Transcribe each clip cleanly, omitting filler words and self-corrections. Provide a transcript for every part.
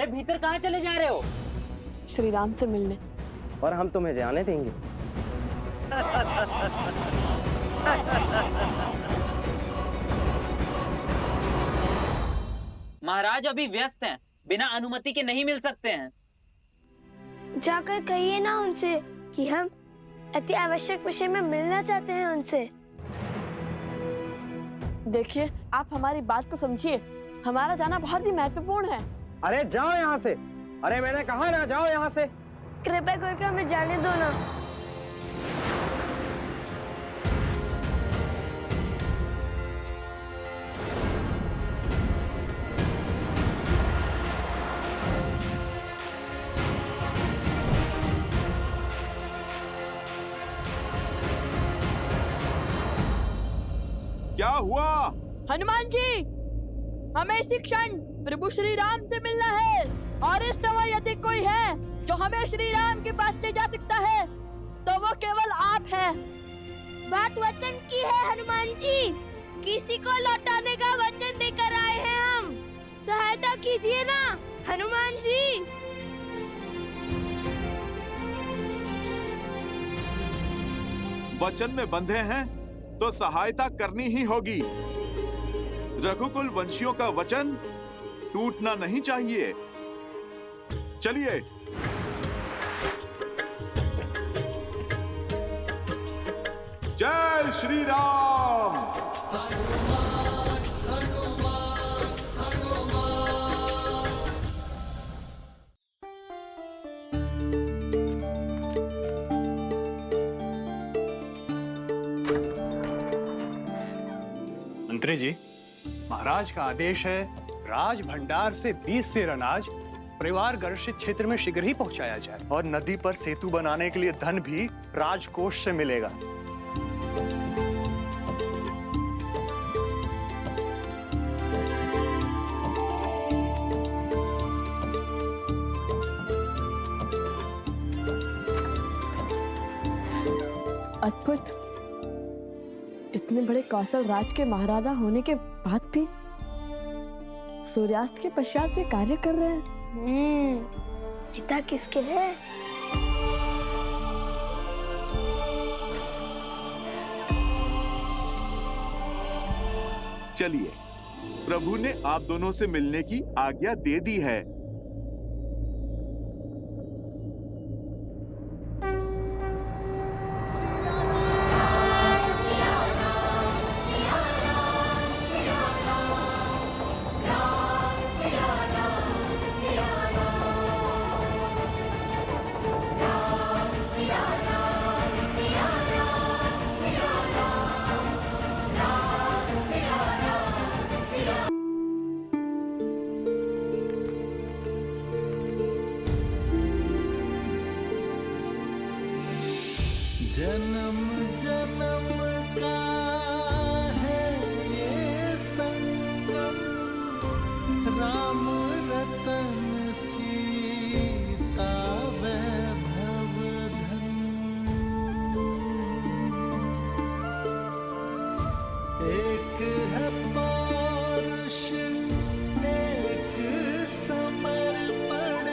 अरे भीतर कहाँ चले जा रहे हो? श्री राम से मिलने। और हम तुम्हें जाने देंगे? महाराज अभी व्यस्त हैं, बिना अनुमति के नहीं मिल सकते हैं। जाकर कहिए ना उनसे कि हम अति आवश्यक विषय में मिलना चाहते हैं उनसे। देखिए, आप हमारी बात को समझिए, हमारा जाना बहुत ही महत्वपूर्ण है। अरे जाओ यहाँ से। अरे मैंने कहा ना, जाओ यहाँ से। कृपया करके हमें जाने दो ना। क्या हुआ? हनुमान जी, हमें इसी क्षण प्रभु श्री राम से मिलना है, और इस समय यदि कोई है जो हमें श्री राम के पास ले जा सकता है तो वो केवल आप हैं। बात वचन की है हनुमान जी, किसी को लौटाने का वचन देकर आए हैं हम। सहायता कीजिए ना हनुमान जी। वचन में बंधे हैं तो सहायता करनी ही होगी। रघुकुल वंशियों का वचन टूटना नहीं चाहिए। चलिए। जय श्री राम। मंत्री जी, महाराज का आदेश है, राज भंडार से 20 सेर अनाज परिवार गर्षित क्षेत्र में शीघ्र ही पहुंचाया जाए, और नदी पर सेतु बनाने के लिए धन भी राजकोष से मिलेगा। अद्भुत, इतने बड़े कौशल राज के महाराजा होने के बाद भी सूर्यास्त के पश्चात ये कार्य कर रहे हैं। पिता किसके हैं? चलिए, प्रभु ने आप दोनों से मिलने की आज्ञा दे दी है। जन्म जन्म का है ये संगम, राम रतन सीता वैभव धन। एक है पौरुष, एक समर्पण,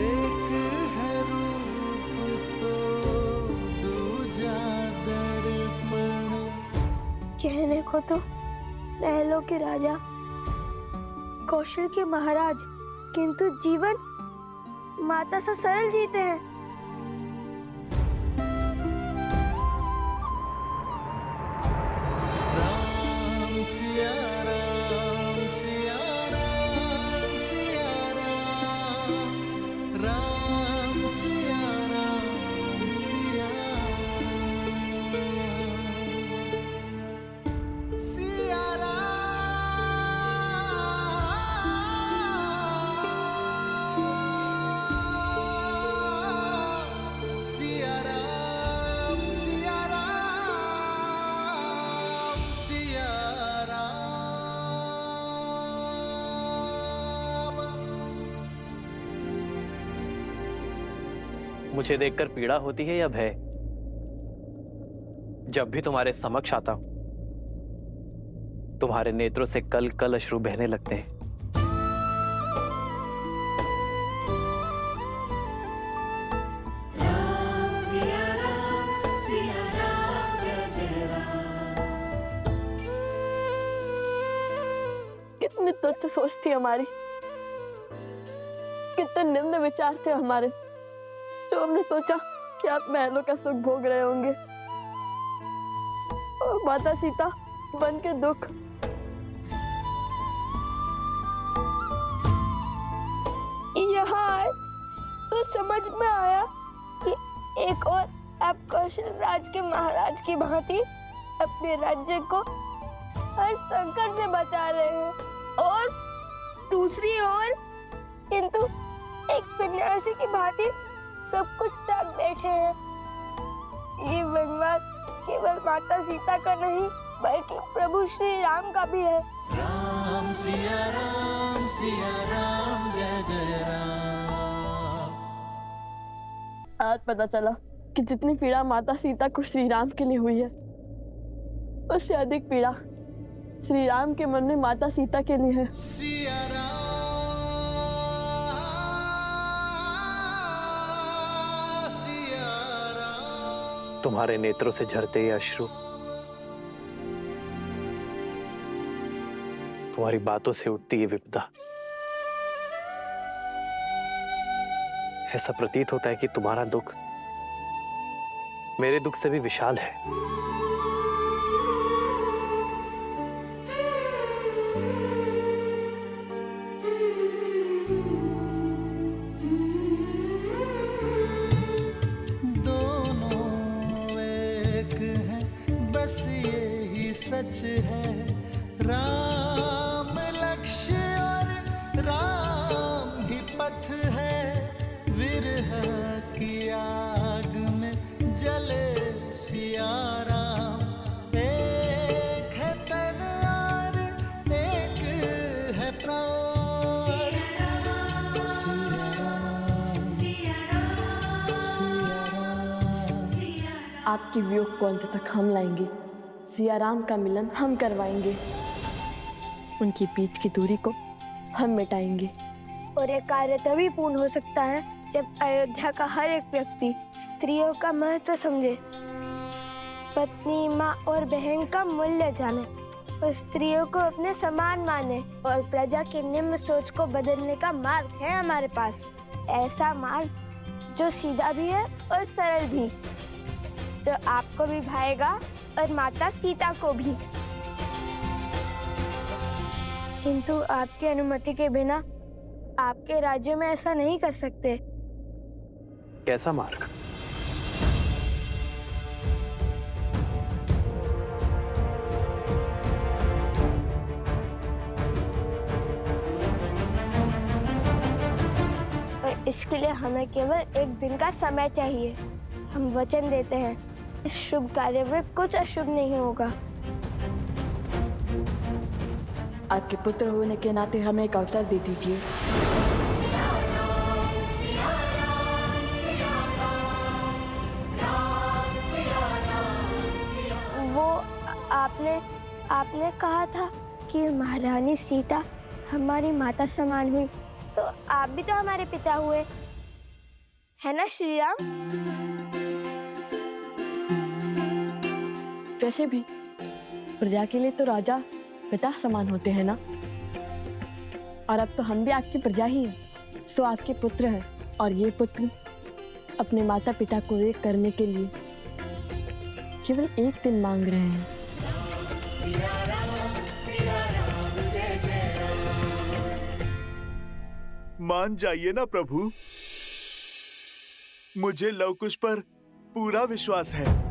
एक है रूप तो कहने को तो महलों के राजा, कौशल के महाराज, किंतु जीवन माता सा सरल जीते हैं। राम सिया राम, सिया राम, सिया राम, राम सिया राम, सिया मुझे देखकर पीड़ा होती है या भय? जब भी तुम्हारे समक्ष आता हूं, तुम्हारे नेत्रों से कल कल अश्रु बहने लगते हैं। कितनी तुच्छ सोच थी हमारी, कितने निम्न विचार थे हमारे, जो हमने सोचा कि आप महलों का सुख भोग रहे होंगे और माता सीता बन के दुख। यहाँ आए तो समझ में आया कि एक और आप कौशल राज के महाराज की भांति अपने राज्य को हर संकट से बचा रहे हैं, और दूसरी ओर किंतु एक सन्यासी की भांति सब कुछ त्याग बैठे हैं। ये वनवास केवल माता सीता का नहीं बल्कि प्रभु श्री राम का भी है। राम सिया राम जय जय राम। आज पता चला कि जितनी पीड़ा माता सीता को श्री राम के लिए हुई है, उससे अधिक पीड़ा श्री राम के मन में माता सीता के लिए है। सिया राम सिया राम। तुम्हारे नेत्रों से झरते ये अश्रु तुम्हारी बातों से उठती ये विपदा, ऐसा प्रतीत होता है कि तुम्हारा दुख मेरे दुख से भी विशाल है। दोनों एक हैं, बस यही सच है। राम लक्ष्य और राम ही पथ है। विरह की आग में जले सिया राम। एक है तन और एक है प्राण। सिया राम सिया राम। आपकी वियोग को अंत तक हम लाएंगे, सिया राम का मिलन हम करवाएंगे, उनकी पीठ की दूरी को हम मिटाएंगे। और ये कार्य तभी पूर्ण हो सकता है जब अयोध्या का हर एक व्यक्ति स्त्रियों का महत्व समझे, पत्नी, माँ और बहन का मूल्य जाने और स्त्रियों को अपने समान माने। और प्रजा की निम्न सोच को बदलने का मार्ग है हमारे पास, ऐसा मार्ग जो सीधा भी है और सरल भी, जो आपको भी भाएगा और माता सीता को भी। किंतु आपकी अनुमति के बिना आपके राज्य में ऐसा नहीं कर सकते। कैसा मार्ग? और इसके लिए हमें केवल एक दिन का समय चाहिए। हम वचन देते हैं इस शुभ कार्य में कुछ अशुभ नहीं होगा। आपके पुत्र होने के नाते हमें एक अवसर दे दीजिए। वो आपने कहा था कि महारानी सीता हमारी माता समान हुई, तो आप भी तो हमारे पिता हुए, है ना श्री राम? वैसे भी प्रजा के लिए तो राजा पिता समान होते हैं ना, और अब तो हम भी आपकी प्रजा ही हैं, सो आपके पुत्र हैं, और ये पुत्र अपने माता पिता को एक करने के लिए केवल एक दिन मांग रहे हैं। मान जाइए ना प्रभु, मुझे लव कुश पर पूरा विश्वास है।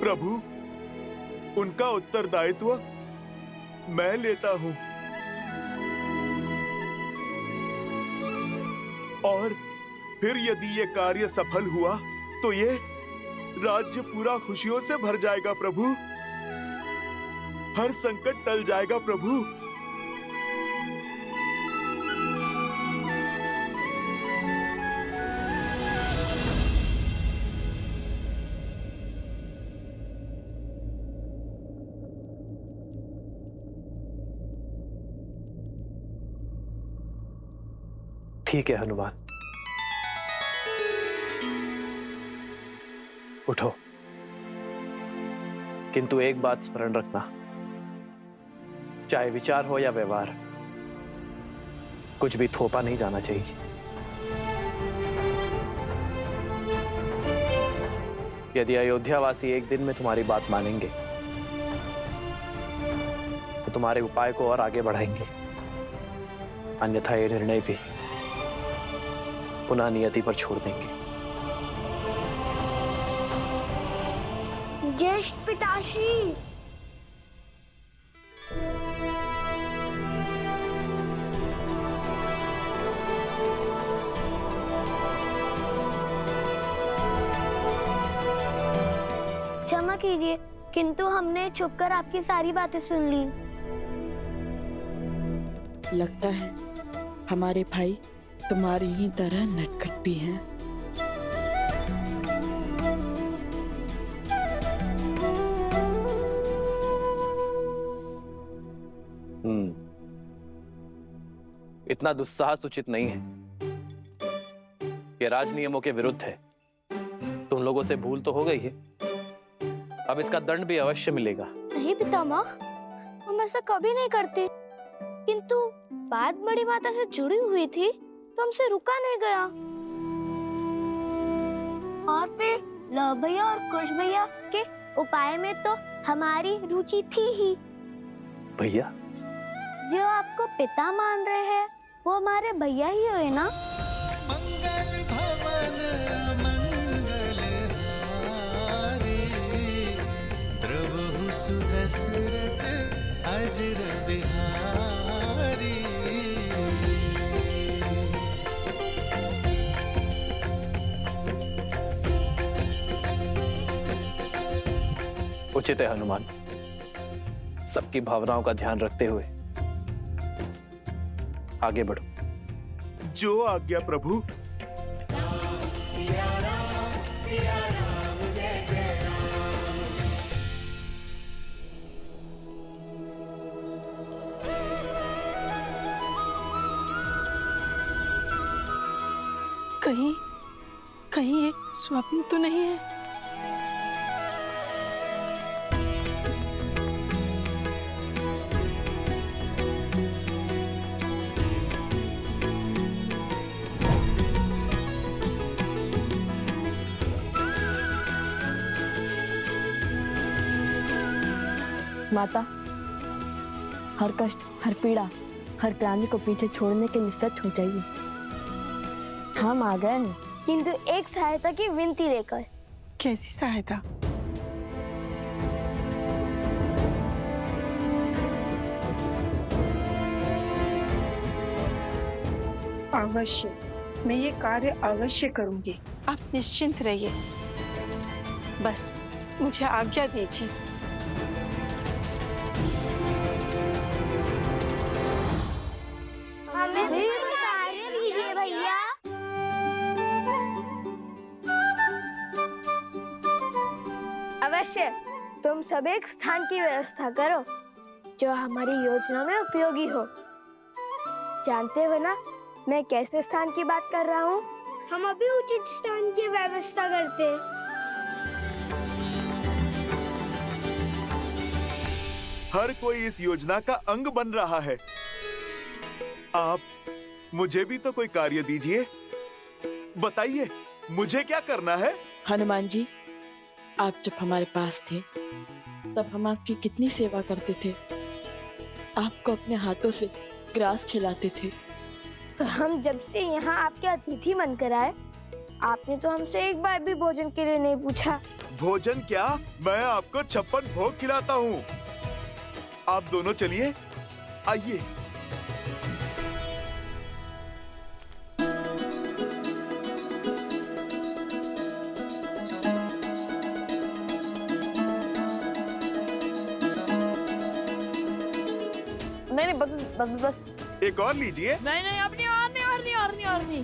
प्रभु, उनका उत्तरदायित्व मैं लेता हूं, और फिर यदि ये कार्य सफल हुआ तो ये राज्य पूरा खुशियों से भर जाएगा प्रभु। हर संकट टल जाएगा प्रभु। ठीक है हनुमान, उठो, किंतु एक बात स्मरण रखना, चाहे विचार हो या व्यवहार, कुछ भी थोपा नहीं जाना चाहिए। यदि अयोध्यावासी एक दिन में तुम्हारी बात मानेंगे तो तुम्हारे उपाय को और आगे बढ़ाएंगे, अन्यथा ये निर्णय भी पुनः नियति पर छोड़ देंगे। ज्येष्ठ पिताश्री, क्षमा कीजिए, किंतु हमने छुपकर आपकी सारी बातें सुन ली। लगता है हमारे भाई तुम्हारी ही तरह नटखट भी हैं। इतना दुस्साहस उचित नहीं है, ये राज नियमों के विरुद्ध है। तुम लोगों से भूल तो हो गई है, अब इसका दंड भी अवश्य मिलेगा। नहीं पितामह, हम ऐसा कभी नहीं करते, किंतु बात बड़ी माता से जुड़ी हुई थी तो हमसे रुका नहीं गया। और फिर लव भैया और कुश भैया के उपाय में तो हमारी रुचि थी ही। भैया? जो आपको पिता मान रहे हैं वो हमारे भैया ही हुए ना। मंगल भवन मंगल हारी, द्रवहु सुदशरथ अजर बिहारी। उचित है हनुमान, सबकी भावनाओं का ध्यान रखते हुए आगे बढ़ो। जो आज्ञा प्रभु। कहीं कहीं एक स्वप्न तो नहीं है? माता, हर कष्ट, हर पीड़ा, हर क्लांति को पीछे छोड़ने के लिए सच हो चाहिए। हम आ गए हैं, किंतु एक सहायता की विनती लेकर। कैसी सहायता? अवश्य, मैं ये कार्य अवश्य करूंगी, आप निश्चिंत रहिए। बस मुझे आज्ञा दीजिए। हमें भी कार्य दीजिए भैया। अवश्य, तुम सब एक स्थान की व्यवस्था करो जो हमारी योजना में उपयोगी हो। जानते हो ना मैं कैसे स्थान की बात कर रहा हूँ? हम अभी उचित स्थान की व्यवस्था करते हैं। हर कोई इस योजना का अंग बन रहा है। आप मुझे भी तो कोई कार्य दीजिए, बताइए मुझे क्या करना है? हनुमान जी, आप जब हमारे पास थे तब हम आपकी कितनी सेवा करते थे, आपको अपने हाथों से ग्रास खिलाते थे। तो हम जब से यहाँ आपके अतिथि बनकर आए, आपने तो हमसे एक बार भी भोजन के लिए नहीं पूछा। भोजन क्या, मैं आपको 56 भोग खिलाता हूँ। आप दोनों चलिए, आइए। नहीं बस बस बस। एक और लीजिए। नहीं नहीं, अब नहीं, और नहीं, और नहीं, और नहीं, और नहीं।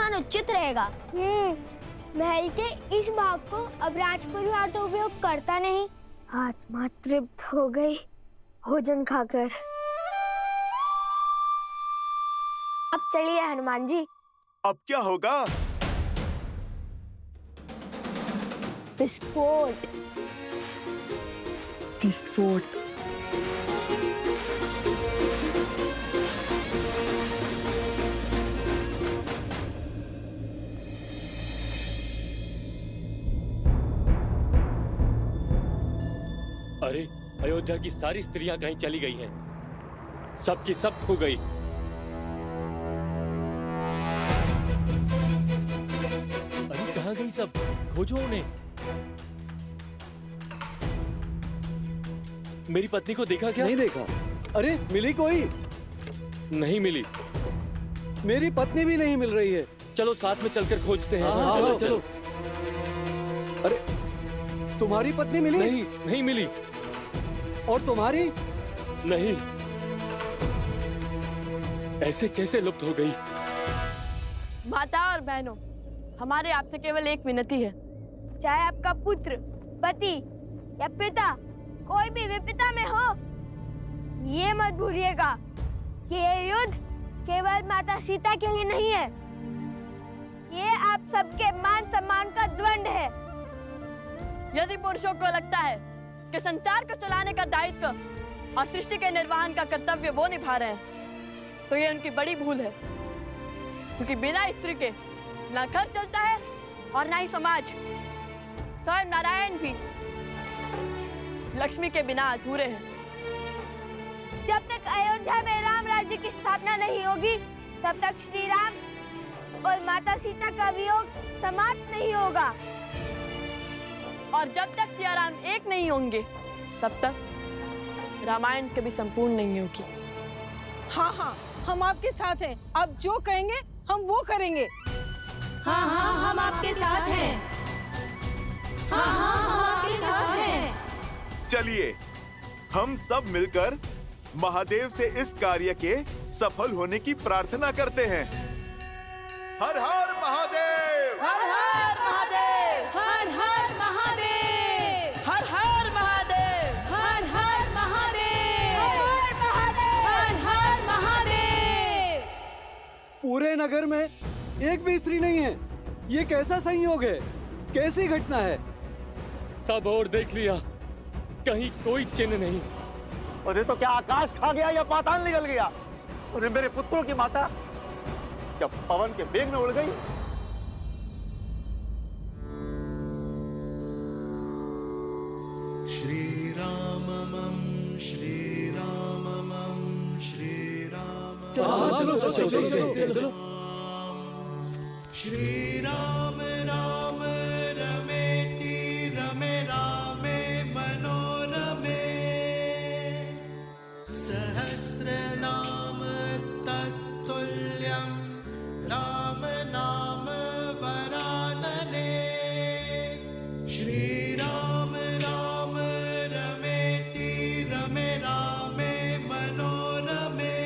स्थान उचित रहेगा। महल के इस भाग को अब राज परिवार तो उपयोग करता नहीं। आत्मा तृप्त हो गई भोजन खाकर। अब चलिए हनुमान जी। अब क्या होगा? विस्फोट। विस्फोट। अरे अयोध्या की सारी स्त्रियां कहीं चली गई हैं। सब की सब खो गई। अरे कहाँ गई सब? खोजो उन्हें। मेरी पत्नी को देखा क्या? नहीं देखा। अरे मिली कोई? नहीं मिली। मेरी पत्नी भी नहीं मिल रही है। चलो साथ में चलकर खोजते हैं। हाँ, चलो, चलो। अरे तुम्हारी पत्नी मिली? नहीं, नहीं मिली। और तुम्हारी? नहीं। ऐसे कैसे लुप्त हो गई? माता और बहनों, हमारे आपसे केवल एक विनती है। चाहे आपका पुत्र, पति या पिता कोई भी विपदा में हो, ये मत भूलिएगा कि ये युद्ध केवल माता सीता के लिए नहीं है। ये आप सबके मान सम्मान का द्वंद है। यदि पुरुषों को लगता है कि संसार को चलाने का दायित्व और सृष्टि के निर्वहन का कर्तव्य वो निभा रहे हैं, तो ये उनकी बड़ी भूल है। क्योंकि बिना स्त्री के ना घर चलता है और ना ही समाज। स्वयं नारायण भी लक्ष्मी के बिना अधूरे हैं। जब तक अयोध्या में राम राज्य की स्थापना नहीं होगी, तब तक श्री राम और माता सीता का वियोग समाप्त नहीं होगा। और जब तक सियाराम एक नहीं होंगे, तब तक रामायण कभी संपूर्ण नहीं होगी। हाँ हाँ, हम आपके साथ हैं। आप जो कहेंगे हम वो करेंगे। हाँ हाँ, हम आपके साथ हैं। हाँ हाँ, हम आपके साथ हैं। चलिए हम सब मिलकर महादेव से इस कार्य के सफल होने की प्रार्थना करते हैं। हर हर महादेव! हर हर महादेव! हर हर महादेव! हर हर महादेव! हर हर महादेव! हर हर महादेव! पूरे नगर में एक भी स्त्री नहीं है। ये कैसा संयोग है? कैसी घटना है? सब और देख लिया, कहीं कोई चिन्ह नहीं। अरे तो क्या आकाश खा गया या पाताल निकल गया? अरे मेरे पुत्रों की माता क्या पवन के वेग में उड़ गई? श्री रामम श्री रामम श्री राम। चलो। श्री राम राम रमेति रमे रामे मनोरमे। सहस्रनाम तत्तुल्यं राम नाम वरानने। श्री राम राम रमेति रमे रामे मनोरमे।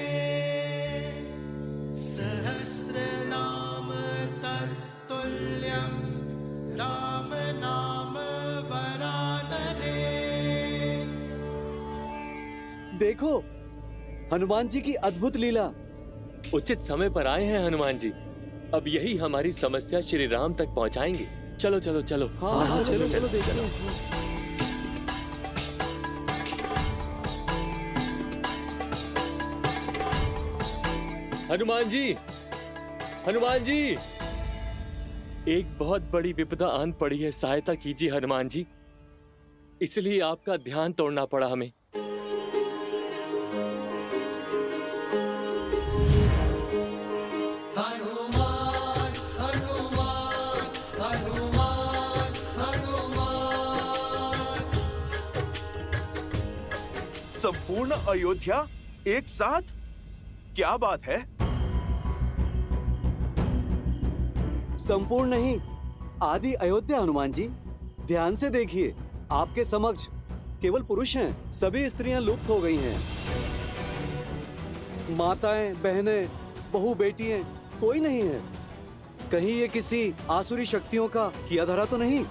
सहस्रनाम तत्तुल्यं राम नाम वरानने। देखो हनुमान जी की अद्भुत लीला। उचित समय पर आए हैं हनुमान जी। अब यही हमारी समस्या श्री राम तक पहुंचाएंगे। चलो चलो चलो। हाँ, चलो देखो। हनुमान जी, हनुमान जी, एक बहुत बड़ी विपदा आन पड़ी है। सहायता कीजिए हनुमान जी। इसलिए आपका ध्यान तोड़ना पड़ा हमें। हनुमान हनुमान हनुमान हनुमान। संपूर्ण अयोध्या एक साथ? क्या बात है? संपूर्ण नहीं, आदि अयोध्या हनुमान जी। ध्यान से देखिए, आपके समक्ष केवल पुरुष हैं। सभी स्त्रियां लुप्त हो गई हैं। माताएं, बहनें, बहू, बेटियां कोई नहीं है। कहीं ये किसी आसुरी शक्तियों का किया धरा तो नहीं?